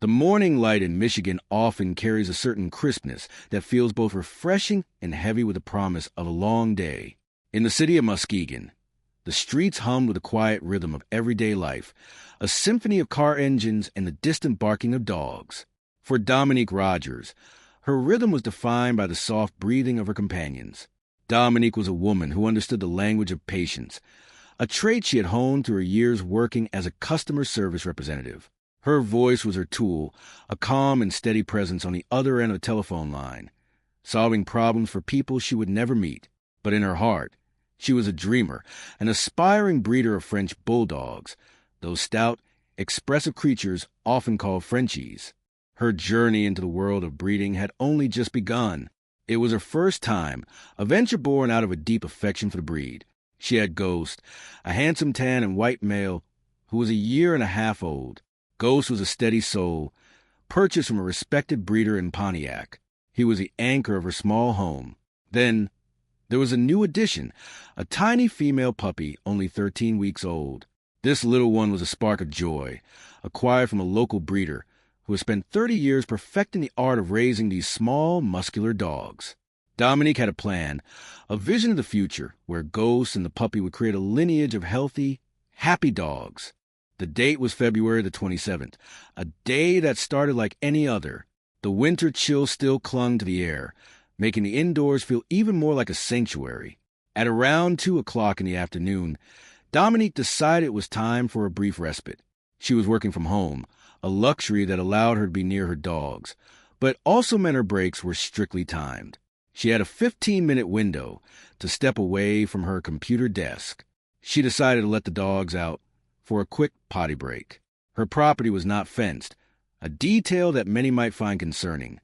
The morning light in Michigan often carries a certain crispness that feels both refreshing and heavy with the promise of a long day. In the city of Muskegon, the streets hummed with the quiet rhythm of everyday life, a symphony of car engines and the distant barking of dogs. For Dominique Rogers, her rhythm was defined by the soft breathing of her companions. Dominique was a woman who understood the language of patience, a trait she had honed through her years working as a customer service representative. Her voice was her tool, a calm and steady presence on the other end of the telephone line, solving problems for people she would never meet. But in her heart, she was a dreamer, an aspiring breeder of French bulldogs, those stout, expressive creatures often called Frenchies. Her journey into the world of breeding had only just begun. It was her first time, a venture born out of a deep affection for the breed. She had Ghost, a handsome tan and white male who was a year and a half old. Ghost was a steady soul, purchased from a respected breeder in Pontiac. He was the anchor of her small home. Then there was a new addition, a tiny female puppy only 13 weeks old. This little one was a spark of joy, acquired from a local breeder who had spent 30 years perfecting the art of raising these small, muscular dogs. Dominique had a plan, a vision of the future where Ghost and the puppy would create a lineage of healthy, happy dogs. The date was February the 27th, a day that started like any other. The winter chill still clung to the air, making the indoors feel even more like a sanctuary. At around 2 o'clock in the afternoon, Dominique decided it was time for a brief respite. She was working from home, a luxury that allowed her to be near her dogs, but also meant her breaks were strictly timed. She had a 15-minute window to step away from her computer desk. She decided to let the dogs out for a quick potty break. Her property was not fenced, a detail that many might find concerning,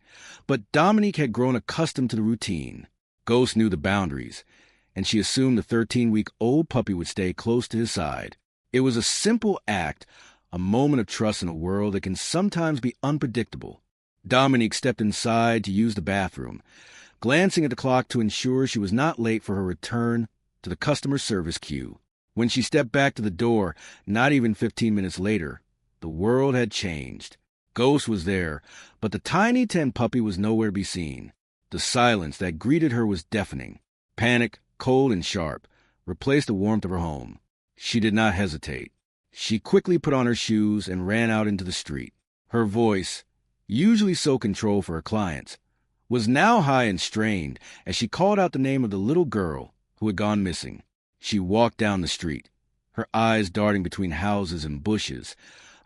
but Dominique had grown accustomed to the routine. Ghost knew the boundaries, and she assumed the 13-week-old puppy would stay close to his side. It was a simple act, a moment of trust in a world that can sometimes be unpredictable. Dominique stepped inside to use the bathroom, glancing at the clock to ensure she was not late for her return to the customer service queue. When she stepped back to the door, not even 15 minutes later, the world had changed. Ghost was there, but the tiny tan puppy was nowhere to be seen. The silence that greeted her was deafening. Panic, cold and sharp, replaced the warmth of her home. She did not hesitate. She quickly put on her shoes and ran out into the street. Her voice, usually so controlled for her clients, was now high and strained as she called out the name of the little girl who had gone missing. She walked down the street, her eyes darting between houses and bushes,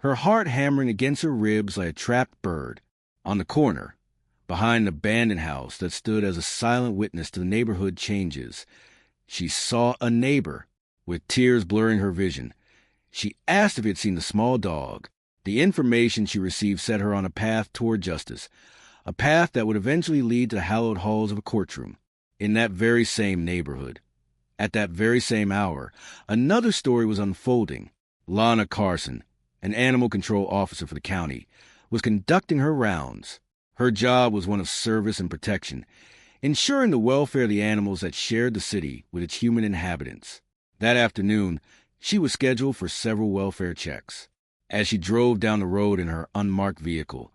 her heart hammering against her ribs like a trapped bird. On the corner, behind an abandoned house that stood as a silent witness to the neighborhood changes, she saw a neighbor, with tears blurring her vision. She asked if he had seen the small dog. The information she received set her on a path toward justice, a path that would eventually lead to the hallowed halls of a courtroom. In that very same neighborhood, at that very same hour, another story was unfolding. Lana Carson, an animal control officer for the county, was conducting her rounds. Her job was one of service and protection, ensuring the welfare of the animals that shared the city with its human inhabitants. That afternoon, she was scheduled for several welfare checks. As she drove down the road in her unmarked vehicle,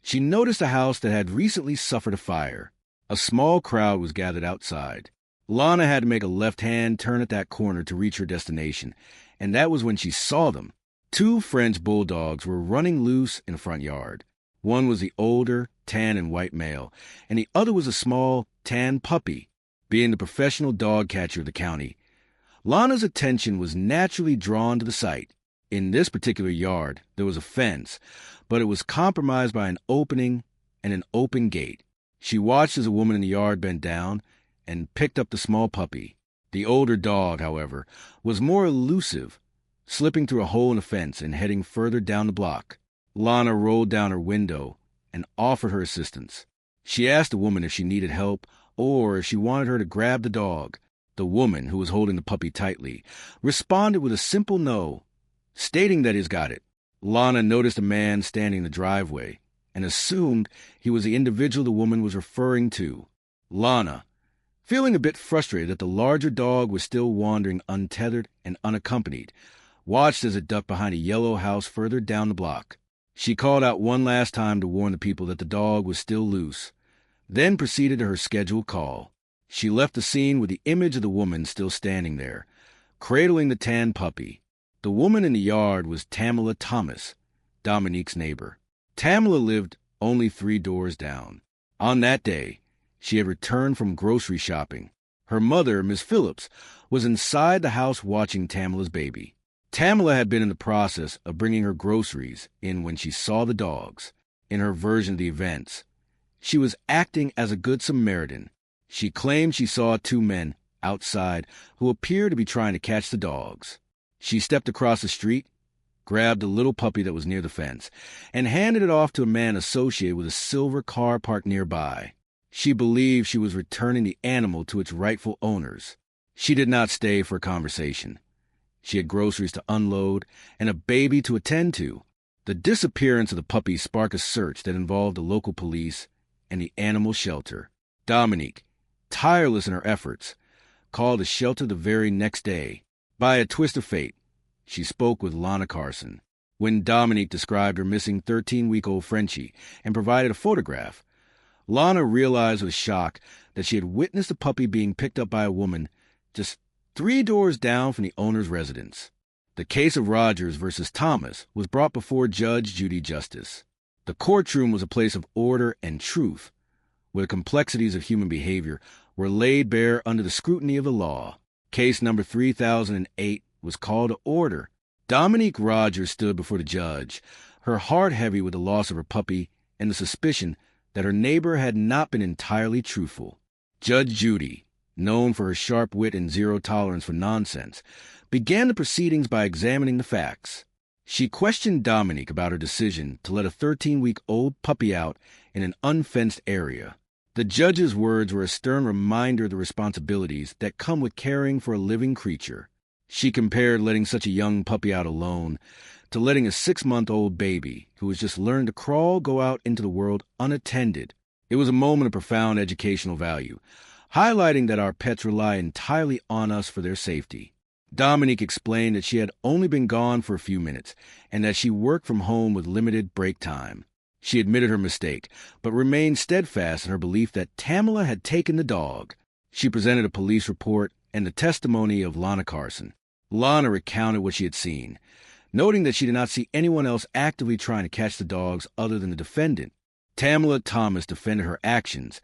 she noticed a house that had recently suffered a fire. A small crowd was gathered outside. Lana had to make a left-hand turn at that corner to reach her destination, and that was when she saw them. 2 French bulldogs were running loose in the front yard. One was the older, tan and white male, and the other was a small, tan puppy. Being the professional dog catcher of the county, Lana's attention was naturally drawn to the site. In this particular yard, there was a fence, but it was compromised by an opening and an open gate. She watched as a woman in the yard bent down and picked up the small puppy. The older dog, however, was more elusive, slipping through a hole in the fence and heading further down the block. Lana rolled down her window and offered her assistance. She asked the woman if she needed help or if she wanted her to grab the dog. The woman, who was holding the puppy tightly, responded with a simple no, stating that he's got it. Lana noticed a man standing in the driveway and assumed he was the individual the woman was referring to. Lana, feeling a bit frustrated that the larger dog was still wandering untethered and unaccompanied, watched as it ducked behind a yellow house further down the block. She called out one last time to warn the people that the dog was still loose, then proceeded to her scheduled call. She left the scene with the image of the woman still standing there, cradling the tan puppy. The woman in the yard was Tamala Thomas, Dominique's neighbor. Tamala lived only 3 doors down. On that day, she had returned from grocery shopping. Her mother, Miss Phillips, was inside the house watching Tamala's baby. Tamala had been in the process of bringing her groceries in when she saw the dogs. In her version of the events, she was acting as a good Samaritan. She claimed she saw 2 men outside who appeared to be trying to catch the dogs. She stepped across the street, grabbed a little puppy that was near the fence, and handed it off to a man associated with a silver car parked nearby. She believed she was returning the animal to its rightful owners. She did not stay for a conversation. She had groceries to unload and a baby to attend to. The disappearance of the puppy sparked a search that involved the local police and the animal shelter. Dominique, tireless in her efforts, called the shelter the very next day. By a twist of fate, she spoke with Lana Carson. When Dominique described her missing 13-week-old Frenchie and provided a photograph, Lana realized with shock that she had witnessed the puppy being picked up by a woman just 3 doors down from the owner's residence. The case of Rogers versus Thomas was brought before Judge Judy Justice. The courtroom was a place of order and truth, where the complexities of human behavior were laid bare under the scrutiny of the law. Case number 3008 was called to order. Dominique Rogers stood before the judge, her heart heavy with the loss of her puppy and the suspicion that her neighbor had not been entirely truthful. Judge Judy, known for her sharp wit and zero tolerance for nonsense, began the proceedings by examining the facts. She questioned Dominique about her decision to let a 13-week-old puppy out in an unfenced area. The judge's words were a stern reminder of the responsibilities that come with caring for a living creature. She compared letting such a young puppy out alone to letting a 6-month-old baby who has just learned to crawl go out into the world unattended. It was a moment of profound educational value, highlighting that our pets rely entirely on us for their safety. Dominique explained that she had only been gone for a few minutes and that she worked from home with limited break time. She admitted her mistake, but remained steadfast in her belief that Tamala had taken the dog. She presented a police report and the testimony of Lana Carson. Lana recounted what she had seen, noting that she did not see anyone else actively trying to catch the dogs other than the defendant. Tamala Thomas defended her actions,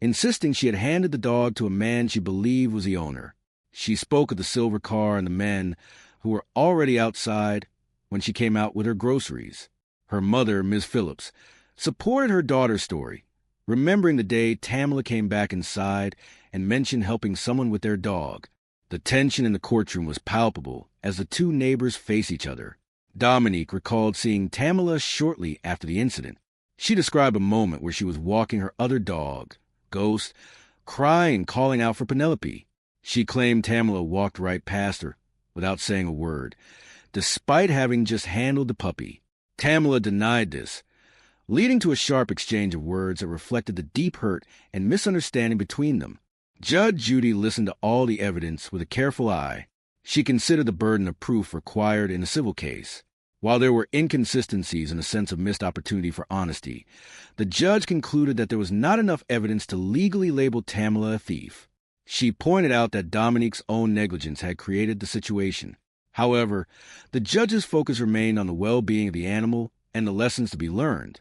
insisting she had handed the dog to a man she believed was the owner. She spoke of the silver car and the men who were already outside when she came out with her groceries. Her mother, Ms. Phillips, supported her daughter's story, remembering the day Tamala came back inside and mentioned helping someone with their dog. The tension in the courtroom was palpable as the 2 neighbors faced each other. Dominique recalled seeing Tamala shortly after the incident. She described a moment where she was walking her other dog, Ghost, crying and calling out for Penelope. She claimed Tamala walked right past her without saying a word, despite having just handled the puppy. Tamala denied this, leading to a sharp exchange of words that reflected the deep hurt and misunderstanding between them. Judge Judy listened to all the evidence with a careful eye. She considered the burden of proof required in a civil case. While there were inconsistencies and a sense of missed opportunity for honesty, the judge concluded that there was not enough evidence to legally label Tamala a thief. She pointed out that Dominique's own negligence had created the situation. However, the judge's focus remained on the well-being of the animal and the lessons to be learned.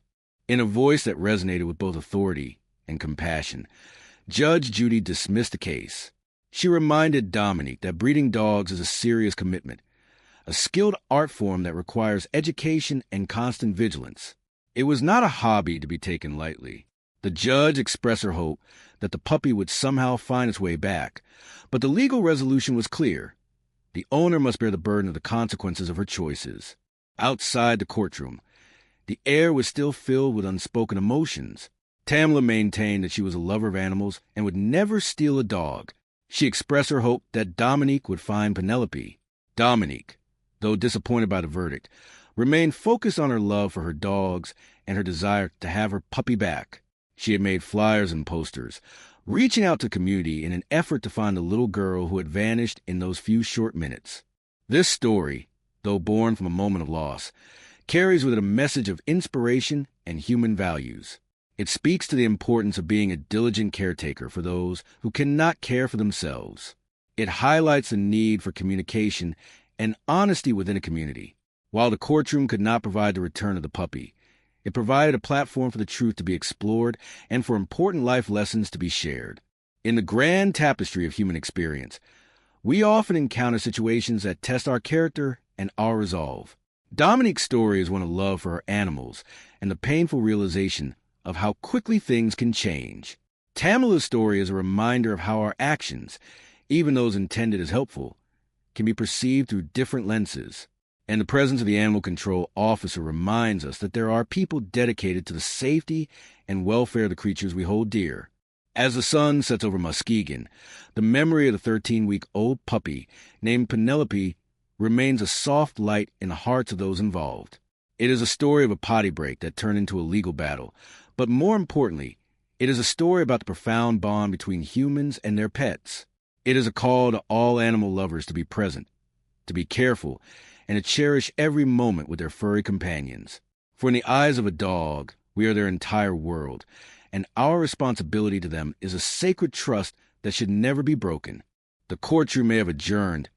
In a voice that resonated with both authority and compassion, Judge Judy dismissed the case. She reminded Dominique that breeding dogs is a serious commitment, a skilled art form that requires education and constant vigilance. It was not a hobby to be taken lightly. The judge expressed her hope that the puppy would somehow find its way back, but the legal resolution was clear. The owner must bear the burden of the consequences of her choices. Outside the courtroom, the air was still filled with unspoken emotions. Tamala maintained that she was a lover of animals and would never steal a dog. She expressed her hope that Dominique would find Penelope. Dominique, though disappointed by the verdict, remained focused on her love for her dogs and her desire to have her puppy back. She had made flyers and posters, reaching out to the community in an effort to find the little girl who had vanished in those few short minutes. This story, though born from a moment of loss, carries with it a message of inspiration and human values. It speaks to the importance of being a diligent caretaker for those who cannot care for themselves. It highlights the need for communication and honesty within a community. While the courtroom could not provide the return of the puppy, it provided a platform for the truth to be explored and for important life lessons to be shared. In the grand tapestry of human experience, we often encounter situations that test our character and our resolve. Dominique's story is one of love for her animals and the painful realization of how quickly things can change. Tamila's story is a reminder of how our actions, even those intended as helpful, can be perceived through different lenses. And the presence of the animal control officer reminds us that there are people dedicated to the safety and welfare of the creatures we hold dear. As the sun sets over Muskegon, the memory of the 13-week-old puppy named Penelope remains a soft light in the hearts of those involved. It is a story of a potty break that turned into a legal battle, but more importantly, it is a story about the profound bond between humans and their pets. It is a call to all animal lovers to be present, to be careful, and to cherish every moment with their furry companions. For in the eyes of a dog, we are their entire world, and our responsibility to them is a sacred trust that should never be broken. The courtroom may have adjourned,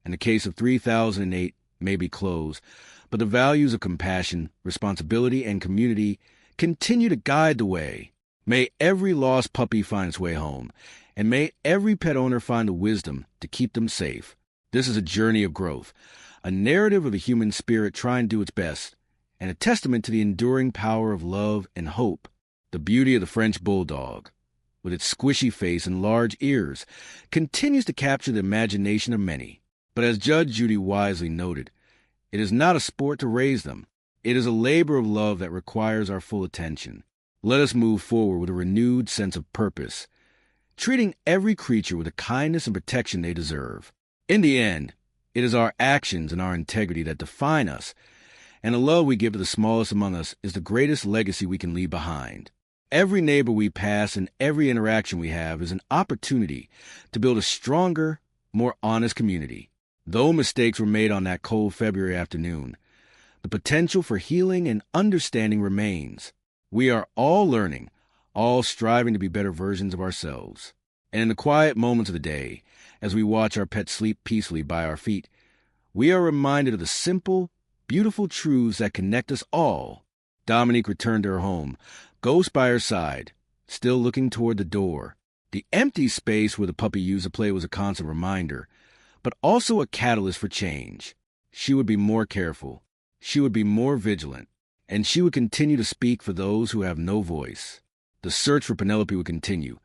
and the case of 3008 may be closed, but the values of compassion, responsibility, and community continue to guide the way. May every lost puppy find its way home, and may every pet owner find the wisdom to keep them safe. This is a journey of growth, a narrative of the human spirit trying to do its best, and a testament to the enduring power of love and hope. The beauty of the French bulldog, with its squishy face and large ears, continues to capture the imagination of many. But as Judge Judy wisely noted, it is not a sport to raise them. It is a labor of love that requires our full attention. Let us move forward with a renewed sense of purpose, treating every creature with the kindness and protection they deserve. In the end, it is our actions and our integrity that define us, and the love we give to the smallest among us is the greatest legacy we can leave behind. Every neighbor we pass and every interaction we have is an opportunity to build a stronger, more honest community. Though mistakes were made on that cold February afternoon, the potential for healing and understanding remains. We are all learning, all striving to be better versions of ourselves. And in the quiet moments of the day, as we watch our pets sleep peacefully by our feet, we are reminded of the simple, beautiful truths that connect us all. Dominique returned to her home, Ghost by her side, still looking toward the door. The empty space where the puppy used to play was a constant reminder, but also a catalyst for change. She would be more careful, she would be more vigilant, and she would continue to speak for those who have no voice. The search for Penelope would continue,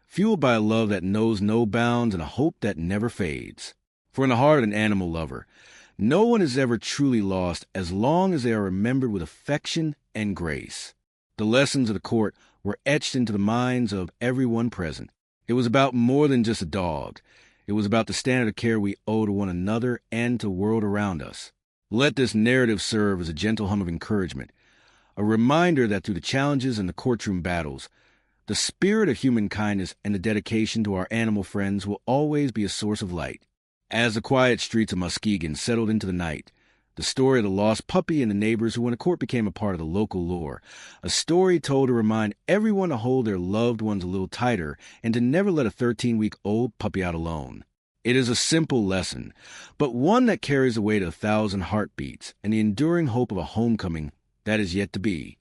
fueled by a love that knows no bounds and a hope that never fades. For in the heart of an animal lover, no one is ever truly lost as long as they are remembered with affection and grace. The lessons of the court were etched into the minds of everyone present. It was about more than just a dog. It was about the standard of care we owe to one another and to the world around us. Let this narrative serve as a gentle hum of encouragement, a reminder that through the challenges and the courtroom battles, the spirit of human kindness and the dedication to our animal friends will always be a source of light. As the quiet streets of Muskegon settled into the night, the story of the lost puppy and the neighbors who in a court became a part of the local lore, a story told to remind everyone to hold their loved ones a little tighter and to never let a 13-week-old puppy out alone. It is a simple lesson, but one that carries the weight of 1,000 heartbeats and the enduring hope of a homecoming that is yet to be.